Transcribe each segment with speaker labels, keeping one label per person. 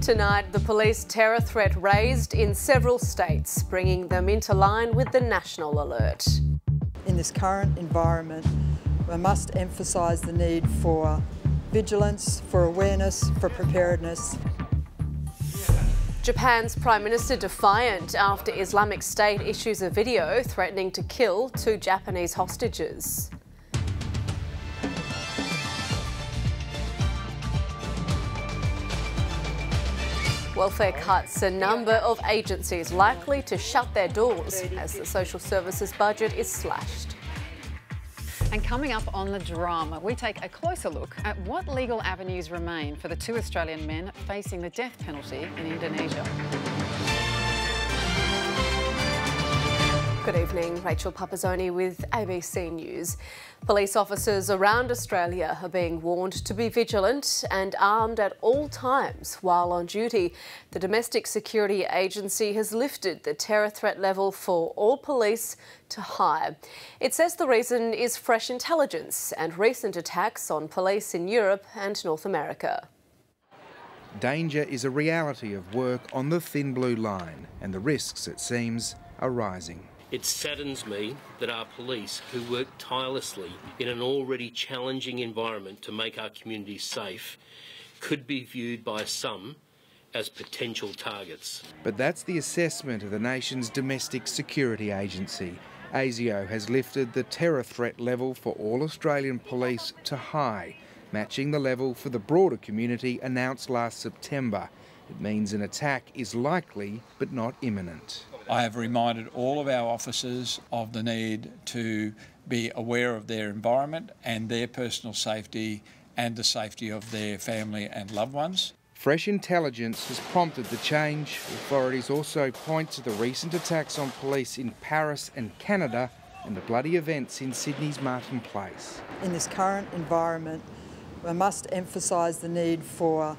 Speaker 1: Tonight, the police terror threat raised in several states, bringing them into line with the national alert.
Speaker 2: In this current environment, we must emphasise the need for vigilance, for awareness, for preparedness.
Speaker 1: Japan's Prime Minister defiant after Islamic State issues a video threatening to kill 2 Japanese hostages. Welfare cuts, a number of agencies likely to shut their doors as the social services budget is slashed.
Speaker 3: And coming up on the drama, we take a closer look at what legal avenues remain for the 2 Australian men facing the death penalty in Indonesia.
Speaker 1: Good evening, Rachel Pupazzoni with ABC News. Police officers around Australia are being warned to be vigilant and armed at all times while on duty. The Domestic Security Agency has lifted the terror threat level for all police to high. It says the reason is fresh intelligence and recent attacks on police in Europe and North America.
Speaker 4: Danger is a reality of work on the thin blue line, and the risks, it seems, are rising.
Speaker 5: It saddens me that our police, who work tirelessly in an already challenging environment to make our communities safe, could be viewed by some as potential targets.
Speaker 4: But that's the assessment of the nation's Domestic Security Agency. ASIO has lifted the terror threat level for all Australian police to high, matching the level for the broader community announced last September. It means an attack is likely but not imminent.
Speaker 6: I have reminded all of our officers of the need to be aware of their environment and their personal safety and the safety of their family and loved ones.
Speaker 4: Fresh intelligence has prompted the change. Authorities also point to the recent attacks on police in Paris and Canada and the bloody events in Sydney's Martin Place.
Speaker 2: In this current environment, we must emphasise the need for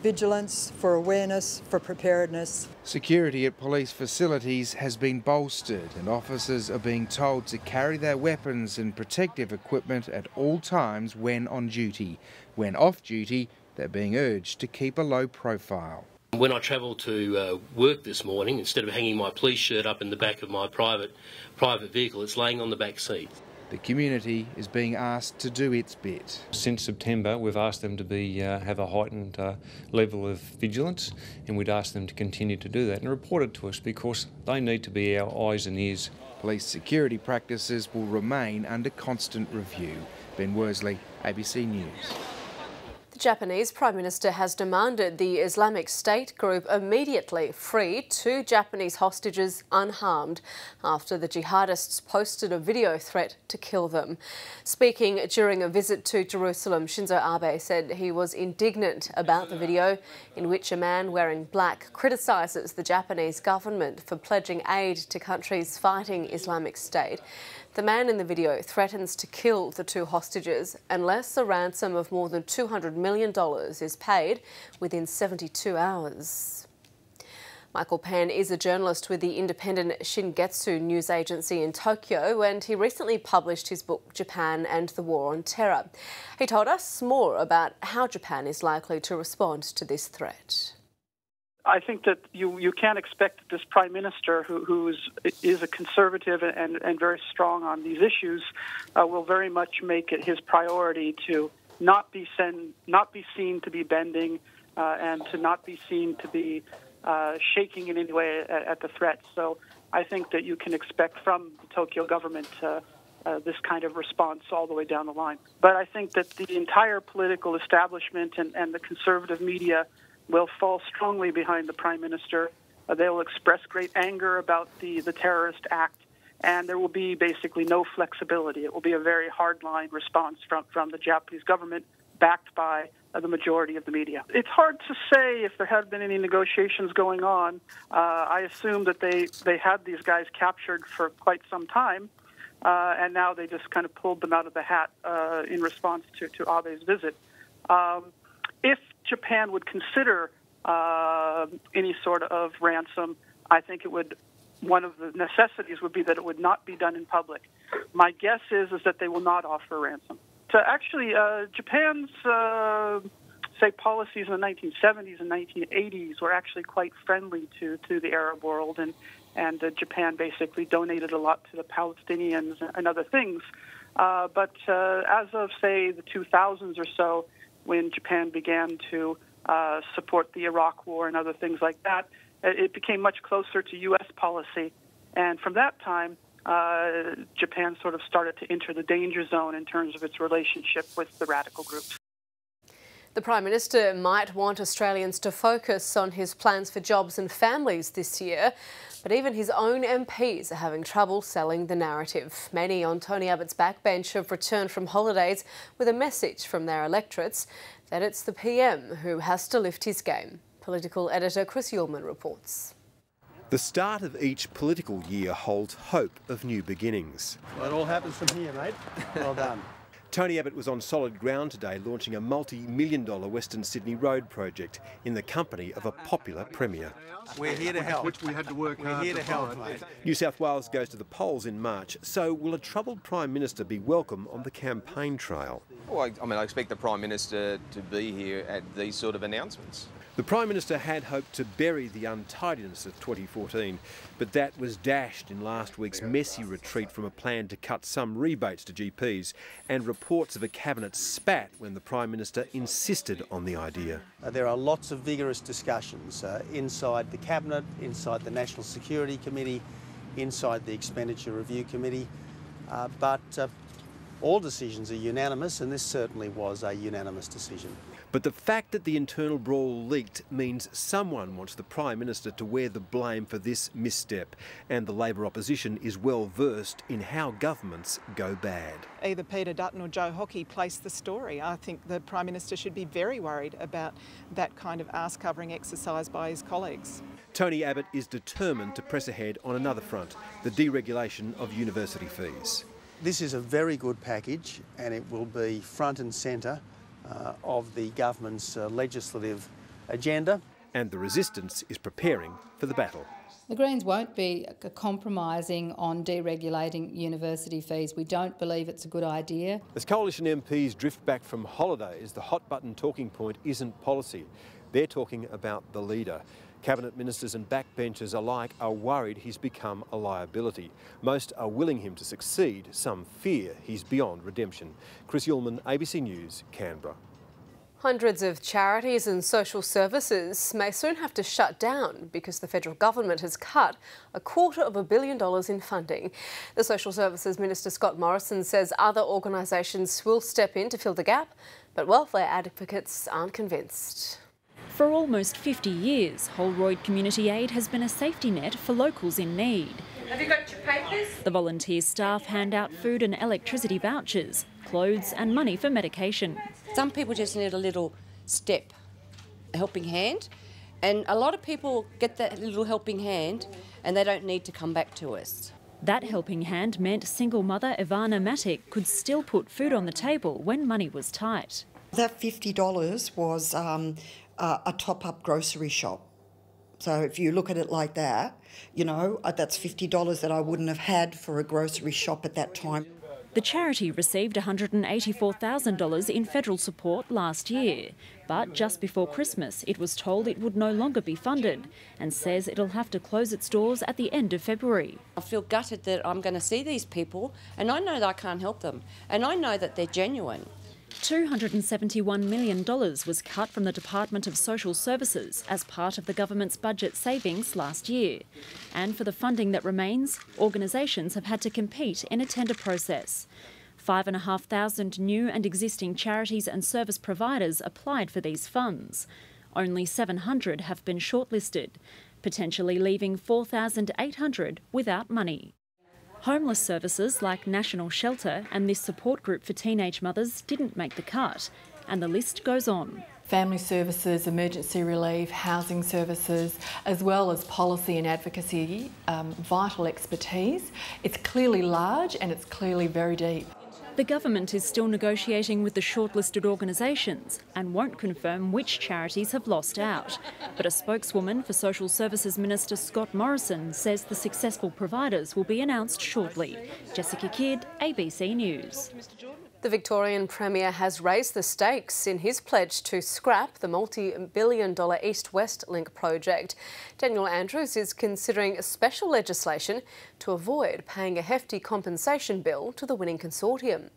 Speaker 2: vigilance, for awareness, for preparedness.
Speaker 4: Security at police facilities has been bolstered and officers are being told to carry their weapons and protective equipment at all times when on duty. When off duty, they're being urged to keep a low profile.
Speaker 5: When I travelled to work this morning, instead of hanging my police shirt up in the back of my private vehicle, it's laying on the back seat.
Speaker 4: The community is being asked to do its bit.
Speaker 7: Since September, we've asked them to have a heightened level of vigilance, and we'd ask them to continue to do that and report it to us because they need to be our eyes and ears.
Speaker 4: Police security practices will remain under constant review. Ben Worsley, ABC News.
Speaker 1: The Japanese Prime Minister has demanded the Islamic State group immediately free 2 Japanese hostages unharmed after the jihadists posted a video threat to kill them. Speaking during a visit to Jerusalem, Shinzo Abe said he was indignant about the video in which a man wearing black criticises the Japanese government for pledging aid to countries fighting Islamic State. The man in the video threatens to kill the 2 hostages unless a ransom of more than $200 million is paid within 72 hours. Michael Penn is a journalist with the independent Shingetsu news agency in Tokyo, and he recently published his book Japan and the War on Terror. He told us more about how Japan is likely to respond to this threat.
Speaker 8: I think that you can't expect that this Prime Minister, who is a conservative and very strong on these issues, will very much make it his priority to not be seen to be bending and to not be seen to be shaking in any way at the threat. So I think that you can expect from the Tokyo government this kind of response all the way down the line. But I think that the entire political establishment and the conservative media will fall strongly behind the Prime Minister. They will express great anger about the terrorist act, and there will be basically no flexibility. It will be a very hardline response from the Japanese government, backed by the majority of the media. It's hard to say if there have been any negotiations going on. I assume that they had these guys captured for quite some time, and now they just kind of pulled them out of the hat in response to Abe's visit. If Japan would consider any sort of ransom, I think one of the necessities would be that it would not be done in public. My guess is that they will not offer a ransom. So actually, Japan's say, policies in the 1970s and 1980s were actually quite friendly to the Arab world, and Japan basically donated a lot to the Palestinians and other things. But as of, say, the 2000s or so, when Japan began to support the Iraq War and other things like that, it became much closer to U.S. policy. And from that time, Japan sort of started to enter the danger zone in terms of its relationship with the radical groups.
Speaker 1: The Prime Minister might want Australians to focus on his plans for jobs and families this year, but even his own MPs are having trouble selling the narrative. Many on Tony Abbott's backbench have returned from holidays with a message from their electorates that it's the PM who has to lift his game. Political editor Chris Uhlmann reports.
Speaker 9: The start of each political year holds hope of new beginnings.
Speaker 10: Well, it all happens from here, mate. Well done.
Speaker 9: Tony Abbott was on solid ground today launching a multi-million-dollar Western Sydney road project in the company of a popular Premier.
Speaker 10: We're here to help. Which we had to work hard. We're here to help, mate.
Speaker 9: New South Wales goes to the polls in March, so will a troubled Prime Minister be welcome on the campaign trail?
Speaker 11: Well, I expect the Prime Minister to be here at these sort of announcements.
Speaker 9: The Prime Minister had hoped to bury the untidiness of 2014, but that was dashed in last week's messy retreat from a plan to cut some rebates to GPs and reports of a cabinet spat when the Prime Minister insisted on the idea.
Speaker 10: There are lots of vigorous discussions inside the Cabinet, inside the National Security Committee, inside the Expenditure Review Committee, but all decisions are unanimous, and this certainly was a unanimous decision.
Speaker 9: But the fact that the internal brawl leaked means someone wants the Prime Minister to wear the blame for this misstep, and the Labor opposition is well versed in how governments go bad.
Speaker 12: Either Peter Dutton or Joe Hockey placed the story. I think the Prime Minister should be very worried about that kind of arse-covering exercise by his colleagues.
Speaker 9: Tony Abbott is determined to press ahead on another front, the deregulation of university fees.
Speaker 10: This is a very good package, and it will be front and centre of the government's legislative agenda.
Speaker 9: And the resistance is preparing for the battle.
Speaker 13: The Greens won't be compromising on deregulating university fees. We don't believe it's a good idea.
Speaker 9: As coalition MPs drift back from holidays, the hot-button talking point isn't policy. They're talking about the leader. Cabinet ministers and backbenchers alike are worried he's become a liability. Most are willing him to succeed. Some fear he's beyond redemption. Chris Uhlmann, ABC News, Canberra.
Speaker 1: Hundreds of charities and social services may soon have to shut down because the federal government has cut $250 million in funding. The Social Services Minister Scott Morrison says other organisations will step in to fill the gap, but welfare advocates aren't convinced.
Speaker 14: For almost 50 years, Holroyd Community Aid has been a safety net for locals in need.
Speaker 15: Have you got your papers?
Speaker 14: The volunteer staff hand out food and electricity vouchers, clothes and money for medication.
Speaker 16: Some people just need a little step, a helping hand, and a lot of people get that little helping hand and they don't need to come back to us.
Speaker 14: That helping hand meant single mother Ivana Matic could still put food on the table when money was tight.
Speaker 17: That $50 was a top-up grocery shop. So if you look at it like that, you know, that's $50 that I wouldn't have had for a grocery shop at that time.
Speaker 14: The charity received $184,000 in federal support last year, but just before Christmas it was told it would no longer be funded and says it'll have to close its doors at the end of February.
Speaker 16: I feel gutted that I'm going to see these people and I know that I can't help them and I know that they're genuine.
Speaker 14: $271 million was cut from the Department of Social Services as part of the government's budget savings last year. And for the funding that remains, organisations have had to compete in a tender process. 5,500 new and existing charities and service providers applied for these funds. Only 700 have been shortlisted, potentially leaving 4,800 without money. Homeless services like National Shelter and this support group for teenage mothers didn't make the cut, and the list goes on.
Speaker 18: Family services, emergency relief, housing services, as well as policy and advocacy, vital expertise. It's clearly large and it's clearly very deep.
Speaker 14: The government is still negotiating with the shortlisted organisations and won't confirm which charities have lost out. But a spokeswoman for Social Services Minister Scott Morrison says the successful providers will be announced shortly. Jessica Kidd, ABC News.
Speaker 1: The Victorian Premier has raised the stakes in his pledge to scrap the multi-billion-dollar East-West Link project. Daniel Andrews is considering special legislation to avoid paying a hefty compensation bill to the winning consortium.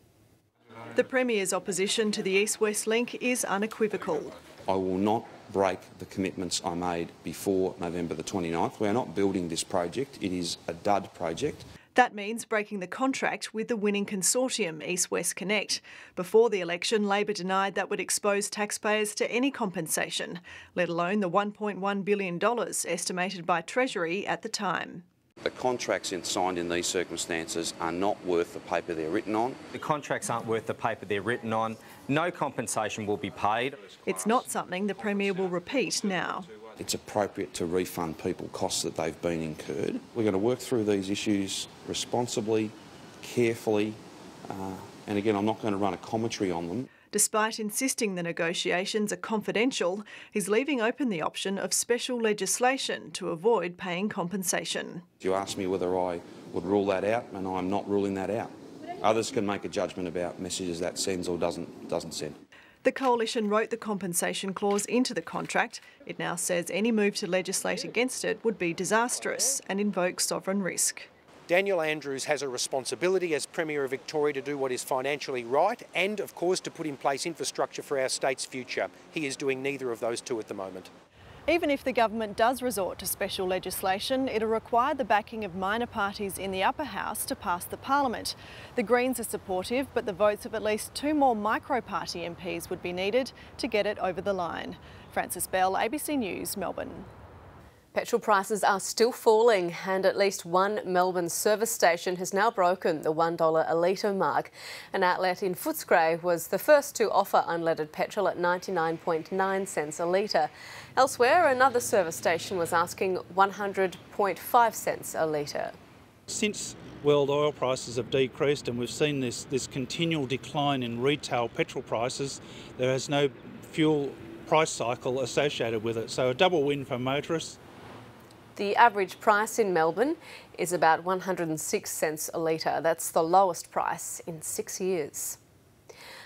Speaker 12: The Premier's opposition to the East-West Link is unequivocal.
Speaker 15: I will not break the commitments I made before November the 29th. We are not building this project. It is a dud project.
Speaker 12: That means breaking the contract with the winning consortium, East West Connect. Before the election, Labor denied that would expose taxpayers to any compensation, let alone the $1.1 billion estimated by Treasury at the time.
Speaker 15: The contracts signed in these circumstances are not worth the paper they're written on.
Speaker 19: The contracts aren't worth the paper they're written on. No compensation will be paid.
Speaker 12: It's not something the Premier will repeat now.
Speaker 15: It's appropriate to refund people costs that they've been incurred. We're going to work through these issues responsibly, carefully, and again, I'm not going to run a commentary on them.
Speaker 12: Despite insisting the negotiations are confidential, he's leaving open the option of special legislation to avoid paying compensation.
Speaker 15: You asked me whether I would rule that out, and I'm not ruling that out. Others can make a judgment about messages that sends or doesn't send.
Speaker 12: The Coalition wrote the compensation clause into the contract. It now says any move to legislate against it would be disastrous and invoke sovereign risk.
Speaker 20: Daniel Andrews has a responsibility as Premier of Victoria to do what is financially right and, of course, to put in place infrastructure for our state's future. He is doing neither of those two at the moment.
Speaker 12: Even if the government does resort to special legislation, it'll require the backing of minor parties in the upper house to pass the parliament. The Greens are supportive, but the votes of at least 2 more micro-party MPs would be needed to get it over the line. Frances Bell, ABC News, Melbourne.
Speaker 1: Petrol prices are still falling, and at least one Melbourne service station has now broken the $1 a litre mark. An outlet in Footscray was the first to offer unleaded petrol at 99.9 cents a litre. Elsewhere, another service station was asking 100.5 cents a litre.
Speaker 21: Since world oil prices have decreased and we've seen this continual decline in retail petrol prices, there is no fuel price cycle associated with it, so a double win for motorists.
Speaker 1: The average price in Melbourne is about 106 cents a litre. That's the lowest price in 6 years.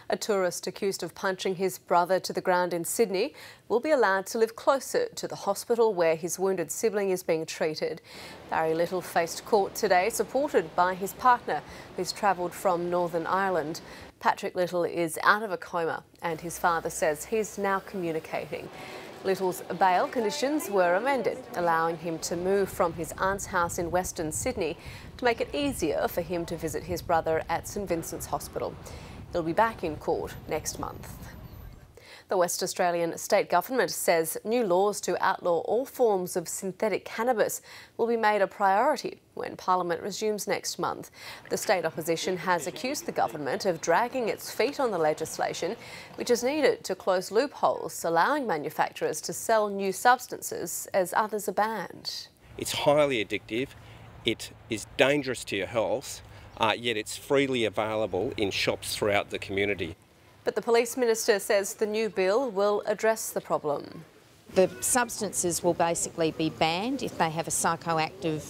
Speaker 1: A tourist accused of punching his brother to the ground in Sydney will be allowed to live closer to the hospital where his wounded sibling is being treated. Barry Little faced court today, supported by his partner, who's travelled from Northern Ireland. Patrick Little is out of a coma and his father says he's now communicating. Little's bail conditions were amended, allowing him to move from his aunt's house in Western Sydney to make it easier for him to visit his brother at St Vincent's Hospital. He'll be back in court next month. The West Australian state government says new laws to outlaw all forms of synthetic cannabis will be made a priority when Parliament resumes next month. The state opposition has accused the government of dragging its feet on the legislation, which is needed to close loopholes, allowing manufacturers to sell new substances as others are banned.
Speaker 22: It's highly addictive, it is dangerous to your health, yet it's freely available in shops throughout the community.
Speaker 1: But the Police Minister says the new bill will address the problem.
Speaker 23: The substances will basically be banned if they have a psychoactive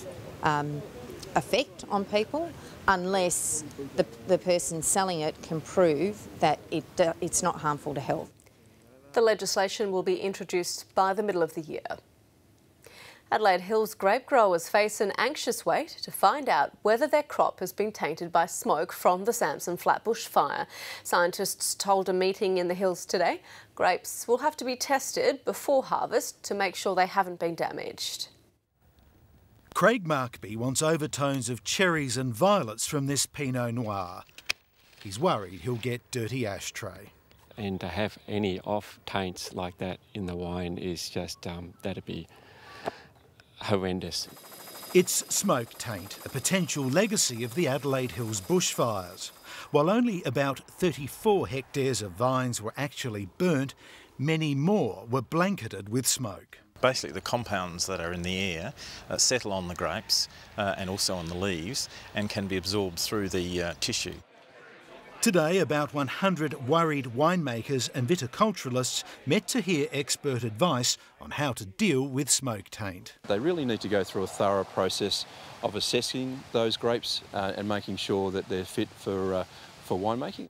Speaker 23: effect on people, unless the person selling it can prove that it's not harmful to health.
Speaker 1: The legislation will be introduced by the middle of the year. Adelaide Hills grape growers face an anxious wait to find out whether their crop has been tainted by smoke from the Samson Flatbush fire. Scientists told a meeting in the Hills today grapes will have to be tested before harvest to make sure they haven't been damaged.
Speaker 24: Craig Markby wants overtones of cherries and violets from this Pinot Noir. He's worried he'll get dirty ashtray.
Speaker 25: And to have any off taints like that in the wine is just, that'd be horrendous.
Speaker 24: It's smoke taint, a potential legacy of the Adelaide Hills bushfires. While only about 34 hectares of vines were actually burnt, many more were blanketed with smoke.
Speaker 26: Basically, the compounds that are in the air settle on the grapes and also on the leaves and can be absorbed through the tissue.
Speaker 24: Today, about 100 worried winemakers and viticulturalists met to hear expert advice on how to deal with smoke taint.
Speaker 27: They really need to go through a thorough process of assessing those grapes and making sure that they're fit for winemaking.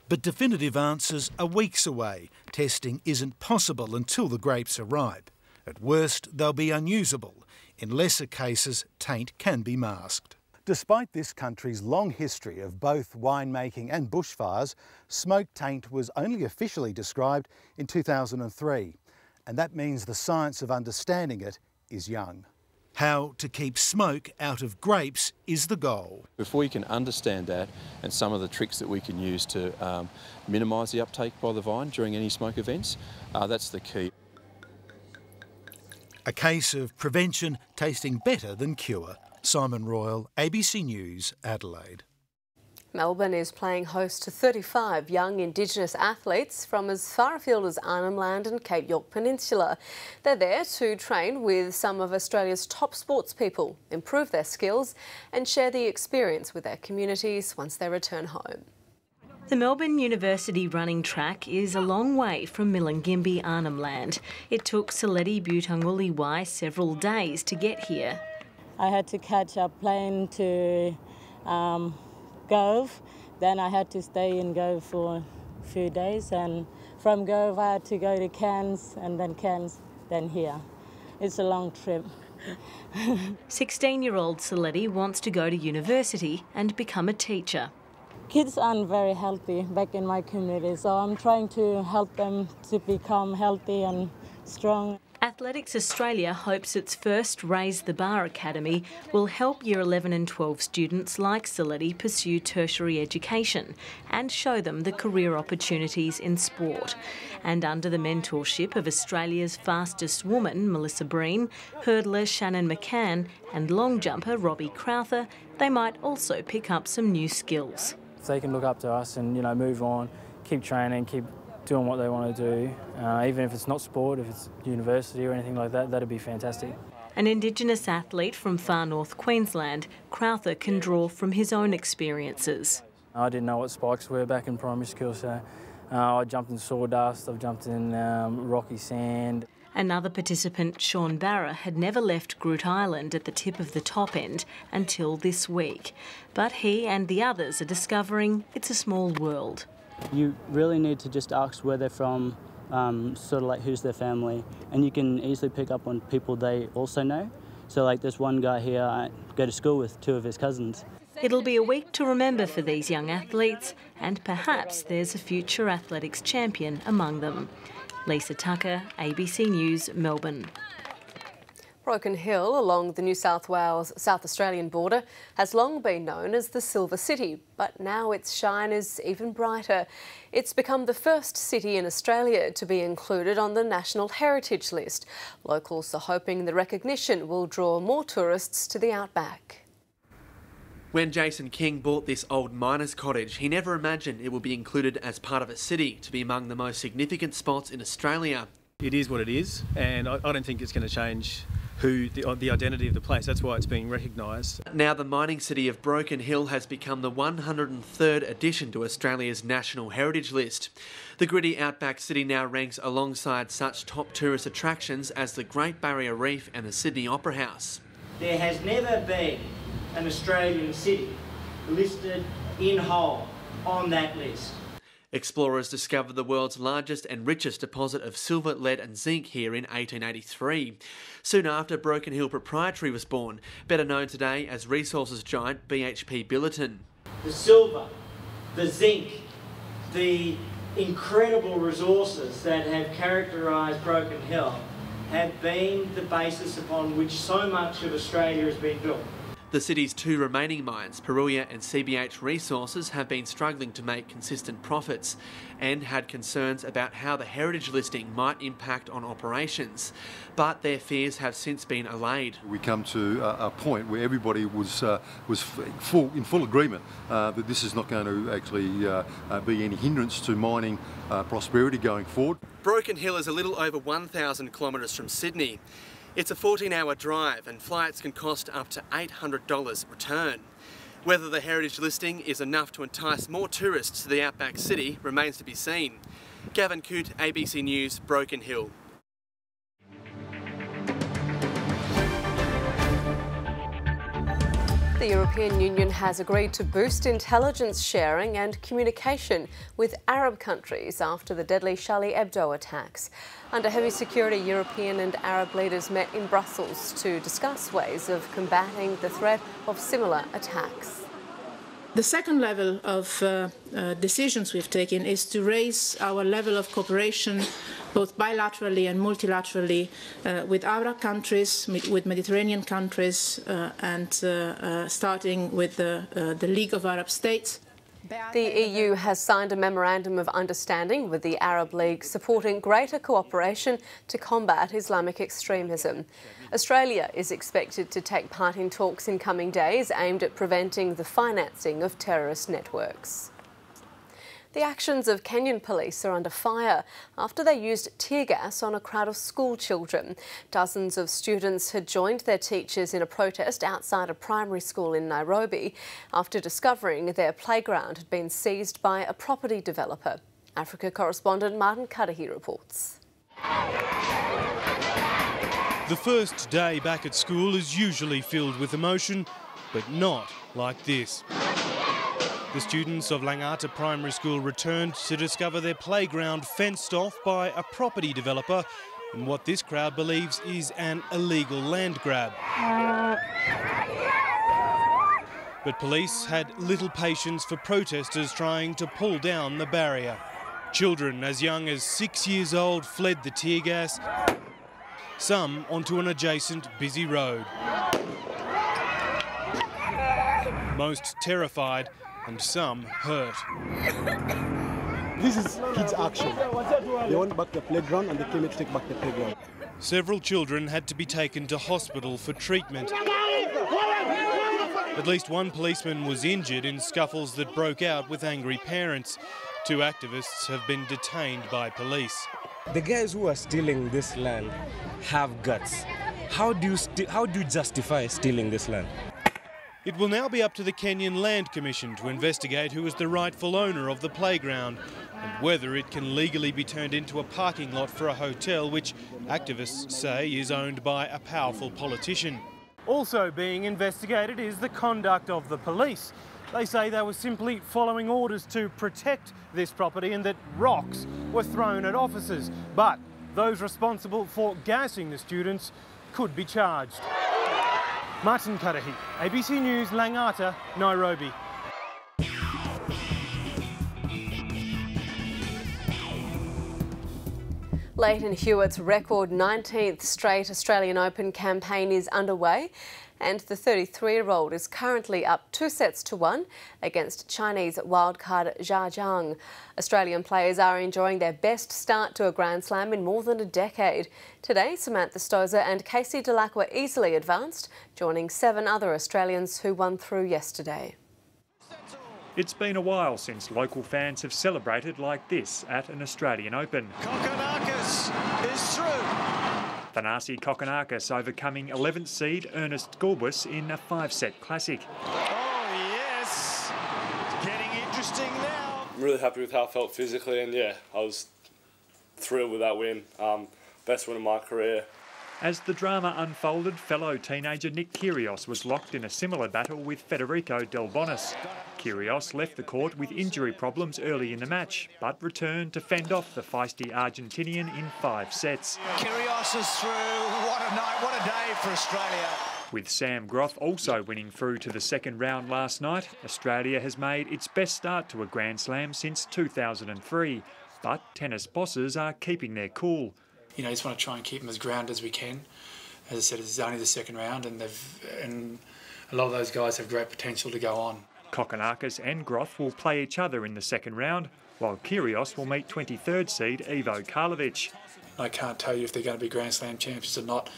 Speaker 24: But definitive answers are weeks away. Testing isn't possible until the grapes are ripe. At worst, they'll be unusable. In lesser cases, taint can be masked. Despite this country's long history of both winemaking and bushfires, smoke taint was only officially described in 2003. And that means the science of understanding it is young. How to keep smoke out of grapes is the goal.
Speaker 27: If we can understand that and some of the tricks that we can use to minimise the uptake by the vine during any smoke events, that's the key.
Speaker 24: A case of prevention tasting better than cure. Simon Royal, ABC News, Adelaide.
Speaker 1: Melbourne is playing host to 35 young Indigenous athletes from as far afield as Arnhem Land and Cape York Peninsula. They're there to train with some of Australia's top sports people, improve their skills and share the experience with their communities once they return home.
Speaker 2: The Melbourne University running track is a long way from Milingimbi, Arnhem Land. It took Saleti Butanguliwai several days to get here.
Speaker 3: I had to catch a plane to Gove, then I had to stay in Gove for a few days, and from Gove I had to go to Cairns, and then Cairns, then here. It's a long trip.
Speaker 2: 16-year-old Saleti wants to go to university and become a teacher.
Speaker 3: Kids aren't very healthy back in my community, so I'm trying to help them to become healthy and strong.
Speaker 2: Athletics Australia hopes its first Raise the Bar Academy will help Year 11 and 12 students like Saleti pursue tertiary education and show them the career opportunities in sport. And under the mentorship of Australia's fastest woman, Melissa Breen, hurdler Shannon McCann and long jumper Robbie Crowther, they might also pick up some new skills.
Speaker 4: If they can look up to us and, move on, keep training, keep doing what they want to do, even if it's not sport, if it's university or anything like that, that'd be fantastic.
Speaker 2: An Indigenous athlete from far north Queensland, Crowther can draw from his own experiences.
Speaker 4: I didn't know what spikes were back in primary school, so I jumped in sawdust, I've jumped in rocky sand.
Speaker 2: Another participant, Sean Barra, had never left Groot Island at the tip of the top end until this week. But he and the others are discovering it's a small world.
Speaker 5: You really need to just ask where they're from, sort of like who's their family, and you can easily pick up on people they also know. So like there's one guy here I go to school with, 2 of his cousins.
Speaker 2: It'll be a week to remember for these young athletes, and perhaps there's a future athletics champion among them. Lisa Tucker, ABC News, Melbourne.
Speaker 1: Broken Hill along the New South Wales-South Australian border has long been known as the Silver City, but now its shine is even brighter. It's become the first city in Australia to be included on the National Heritage List. Locals are hoping the recognition will draw more tourists to the outback.
Speaker 6: When Jason King bought this old miner's cottage, he never imagined it would be included as part of a city to be among the most significant spots in Australia.
Speaker 7: It is what it is, and I don't think it's going to change the identity of the place. That's why it's being recognised.
Speaker 6: Now the mining city of Broken Hill has become the 103rd addition to Australia's National Heritage List. The gritty outback city now ranks alongside such top tourist attractions as the Great Barrier Reef and the Sydney Opera House.
Speaker 8: There has never been an Australian city listed in whole on that list.
Speaker 6: Explorers discovered the world's largest and richest deposit of silver, lead and zinc here in 1883. Soon after, Broken Hill Proprietary was born, better known today as resources giant BHP Bulletin.
Speaker 8: The silver, the zinc, the incredible resources that have characterised Broken Hill have been the basis upon which so much of Australia has been built.
Speaker 6: The city's 2 remaining mines, Peruia and CBH Resources, have been struggling to make consistent profits and had concerns about how the heritage listing might impact on operations. But their fears have since been allayed.
Speaker 28: We come to a point where everybody was in full agreement that this is not going to actually be any hindrance to mining prosperity going forward.
Speaker 6: Broken Hill is a little over 1,000 kilometres from Sydney. It's a 14-hour drive and flights can cost up to $800 return. Whether the heritage listing is enough to entice more tourists to the outback city remains to be seen. Gavin Coote, ABC News, Broken Hill.
Speaker 1: The European Union has agreed to boost intelligence sharing and communication with Arab countries after the deadly Charlie Hebdo attacks. Under heavy security, European and Arab leaders met in Brussels to discuss ways of combating the threat of similar attacks.
Speaker 9: The second level of decisions we've taken is to raise our level of cooperation, both bilaterally and multilaterally, with Arab countries, with Mediterranean countries, and starting with the League of Arab States.
Speaker 1: The EU has signed a memorandum of understanding with the Arab League supporting greater cooperation to combat Islamic extremism. Australia is expected to take part in talks in coming days aimed at preventing the financing of terrorist networks. The actions of Kenyan police are under fire after they used tear gas on a crowd of school children. Dozens of students had joined their teachers in a protest outside a primary school in Nairobi after discovering their playground had been seized by a property developer. Africa correspondent Martin Cudahy reports.
Speaker 10: The first day back at school is usually filled with emotion, but not like this. The students of Langata Primary School returned to discover their playground fenced off by a property developer in what this crowd believes is an illegal land grab. But police had little patience for protesters trying to pull down the barrier. Children as young as 6 years old fled the tear gas, some onto an adjacent busy road. Most terrified and some hurt.
Speaker 11: This is kids' action. They want back the playground and they came to take back the playground.
Speaker 10: Several children had to be taken to hospital for treatment. At least one policeman was injured in scuffles that broke out with angry parents. 2 activists have been detained by police.
Speaker 13: The guys who are stealing this land have guts. How do you justify stealing this land?
Speaker 10: It will now be up to the Kenyan Land Commission to investigate who is the rightful owner of the playground and whether it can legally be turned into a parking lot for a hotel, which activists say is owned by a powerful politician. Also being investigated is the conduct of the police. They say they were simply following orders to protect this property and that rocks were thrown at officers. But those responsible for gassing the students could be charged. Martin Cudahy, ABC News, Langata, Nairobi.
Speaker 1: Leighton Hewitt's record 19th straight Australian Open campaign is underway, and the 33-year-old is currently up 2-1 against Chinese wildcard Zha Zhang. Australian players are enjoying their best start to a Grand Slam in more than a decade. Today, Samantha Stosur and Casey Delacqua easily advanced, joining 7 other Australians who won through yesterday.
Speaker 14: It's been a while since local fans have celebrated like this at an Australian Open.
Speaker 16: Kokonakis is through.
Speaker 14: Thanasi Kokonakis overcoming 11th seed Ernest Gulbis in a 5-set classic.
Speaker 16: Oh yes, it's getting interesting now.
Speaker 17: I'm really happy with how I felt physically, and yeah, I was thrilled with that win. Best win of my career.
Speaker 14: As the drama unfolded, fellow teenager Nick Kyrgios was locked in a similar battle with Federico Delbonis. Kyrgios left the court with injury problems early in the match, but returned to fend off the feisty Argentinian in 5 sets.
Speaker 16: Kyrgios is through. What a night, what a day for Australia.
Speaker 14: With Sam Groth also winning through to the second round last night, Australia has made its best start to a Grand Slam since 2003. But tennis bosses are keeping their cool.
Speaker 18: You know, just want to try and keep them as grounded as we can. As I said, it's only the second round, and a lot of those guys have great potential to go on.
Speaker 14: Kokonakis and Groth will play each other in the second round, while Kyrgios will meet 23rd seed Ivo Karlovic.
Speaker 18: I can't tell you if they're going to be Grand Slam champions or not,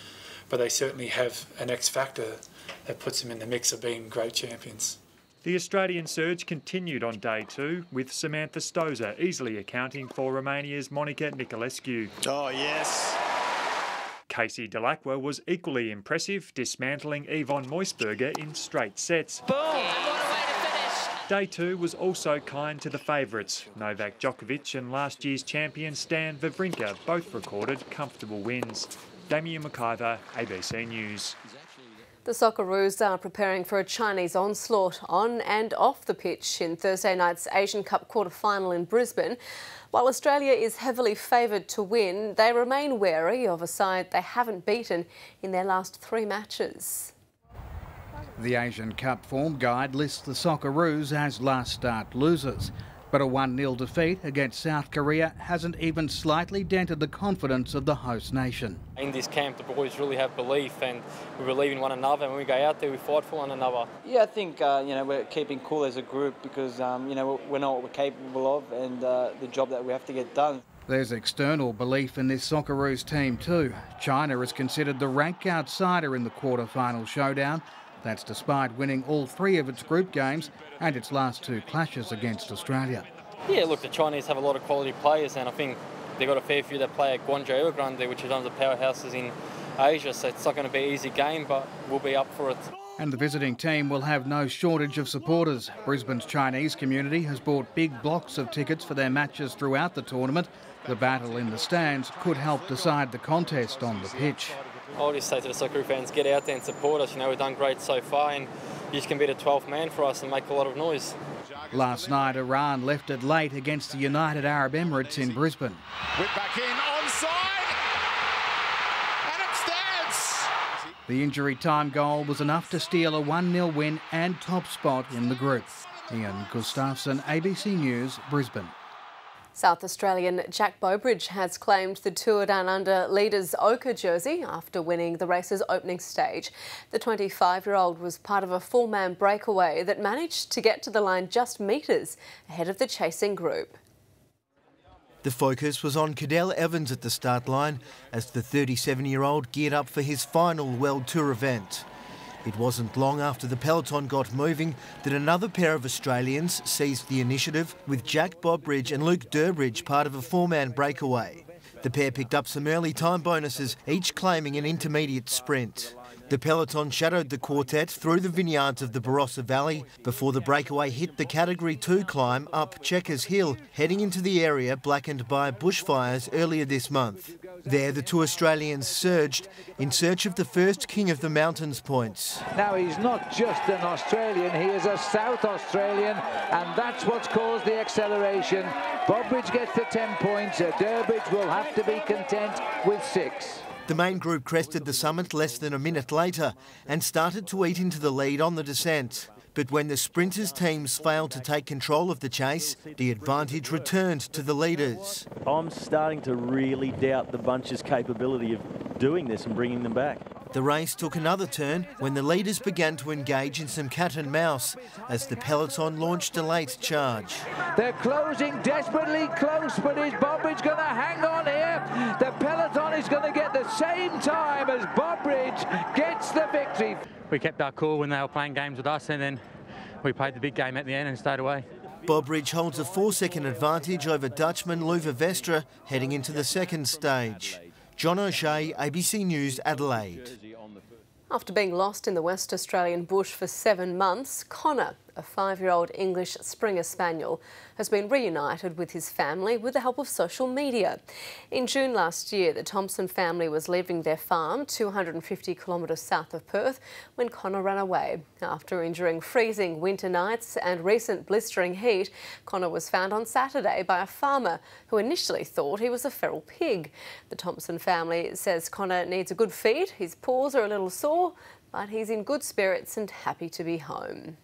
Speaker 18: but they certainly have an X factor that puts them in the mix of being great champions.
Speaker 14: The Australian surge continued on day 2, with Samantha Stosur easily accounting for Romania's Monica Niculescu.
Speaker 16: Oh, yes.
Speaker 14: Casey Delacqua was equally impressive, dismantling Yvonne Moisberger in straight sets.
Speaker 16: Boom!
Speaker 14: Day 2 was also kind to the favourites. Novak Djokovic and last year's champion Stan Wawrinka both recorded comfortable wins. Damien McIver, ABC News.
Speaker 1: The Socceroos are preparing for a Chinese onslaught on and off the pitch in Thursday night's Asian Cup quarter-final in Brisbane. While Australia is heavily favoured to win, they remain wary of a side they haven't beaten in their last 3 matches.
Speaker 12: The Asian Cup form guide lists the Socceroos as last start losers. But a 1-0 defeat against South Korea hasn't even slightly dented the confidence of the host nation.
Speaker 15: In this camp, the boys really have belief, and we believe in one another. And when we go out there, we fight for one another.
Speaker 19: Yeah, I think we're keeping cool as a group because we know what we're capable of and the job that we have to get done.
Speaker 12: There's external belief in this Socceroos team too. China is considered the rank outsider in the quarter-final showdown. That's despite winning all 3 of its group games and its last 2 clashes against Australia.
Speaker 15: Yeah, look, the Chinese have a lot of quality players, and I think they've got a fair few that play at Guangzhou Evergrande, which is one of the powerhouses in Asia, so it's not going to be an easy game, but we'll be up for it.
Speaker 12: And the visiting team will have no shortage of supporters. Brisbane's Chinese community has bought big blocks of tickets for their matches throughout the tournament. The battle in the stands could help decide the contest on the pitch.
Speaker 15: I'll just say to the Socceroo fans, get out there and support us. You know, we've done great so far, and you just can be the 12th man for us and make a lot of noise.
Speaker 12: Last night, Iran left it late against the United Arab Emirates in Brisbane.
Speaker 16: Whip back in, onside, and it stands.
Speaker 12: The injury time goal was enough to steal a 1-0 win and top spot in the group. Ian Gustafson, ABC News, Brisbane.
Speaker 1: South Australian Jack Bobridge has claimed the Tour Down Under leader's ochre jersey after winning the race's opening stage. The 25-year-old was part of a 4-man breakaway that managed to get to the line just metres ahead of the chasing group.
Speaker 20: The focus was on Cadell Evans at the start line as the 37-year-old geared up for his final World Tour event. It wasn't long after the peloton got moving that another pair of Australians seized the initiative, with Jack Bobridge and Luke Durbridge part of a 4-man breakaway. The pair picked up some early time bonuses, each claiming an intermediate sprint. The peloton shadowed the quartet through the vineyards of the Barossa Valley before the breakaway hit the Category 2 climb up Checkers Hill, heading into the area blackened by bushfires earlier this month. There, the 2 Australians surged in search of the first King of the Mountains points.
Speaker 21: Now, he's not just an Australian, he is a South Australian, and that's what's caused the acceleration. Bobridge gets the 10 points, Durbridge will have to be content with 6.
Speaker 20: The main group crested the summit less than a minute later and started to eat into the lead on the descent. But when the sprinters' teams failed to take control of the chase, the advantage returned to the leaders.
Speaker 22: I'm starting to really doubt the bunch's capability of doing this and bringing them back.
Speaker 20: The race took another turn when the leaders began to engage in some cat and mouse as the peloton launched a late charge.
Speaker 21: They're closing desperately close, but is Bobridge going to hang on here? The peloton is going to get the same time as Bobridge gets the victory.
Speaker 23: We kept our cool when they were playing games with us, and then we played the big game at the end and stayed away.
Speaker 20: Bobridge holds a 4-second advantage over Dutchman Luva Vestra heading into the second stage. John O'Shea, ABC News, Adelaide.
Speaker 1: After being lost in the West Australian bush for 7 months, Connor, a 5-year-old English Springer Spaniel, has been reunited with his family with the help of social media. In June last year, the Thompson family was leaving their farm 250 kilometres south of Perth when Connor ran away. After enduring freezing winter nights and recent blistering heat, Connor was found on Saturday by a farmer who initially thought he was a feral pig. The Thompson family says Connor needs a good feed, his paws are a little sore, but he's in good spirits and happy to be home.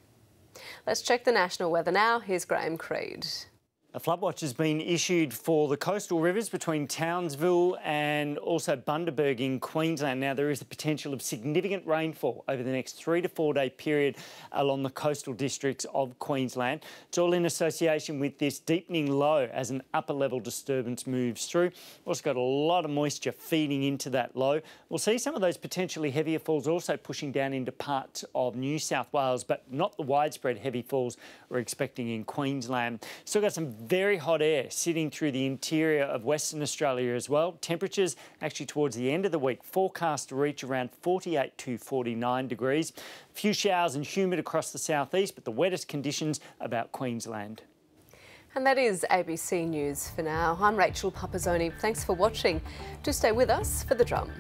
Speaker 1: Let's check the national weather now. Here's Graham Creed.
Speaker 8: A flood watch has been issued for the coastal rivers between Townsville and also Bundaberg in Queensland. Now, there is the potential of significant rainfall over the next 3 to 4 day period along the coastal districts of Queensland. It's all in association with this deepening low as an upper level disturbance moves through. We've also got a lot of moisture feeding into that low. We'll see some of those potentially heavier falls also pushing down into parts of New South Wales, but not the widespread heavy falls we're expecting in Queensland. Still got some very hot air sitting through the interior of Western Australia as well. Temperatures actually towards the end of the week forecast to reach around 48 to 49 degrees. A few showers and humid across the southeast, but the wettest conditions about Queensland.
Speaker 1: And that is ABC News for now. I'm Rachel Pupazzoni. Thanks for watching. Do stay with us for The Drum.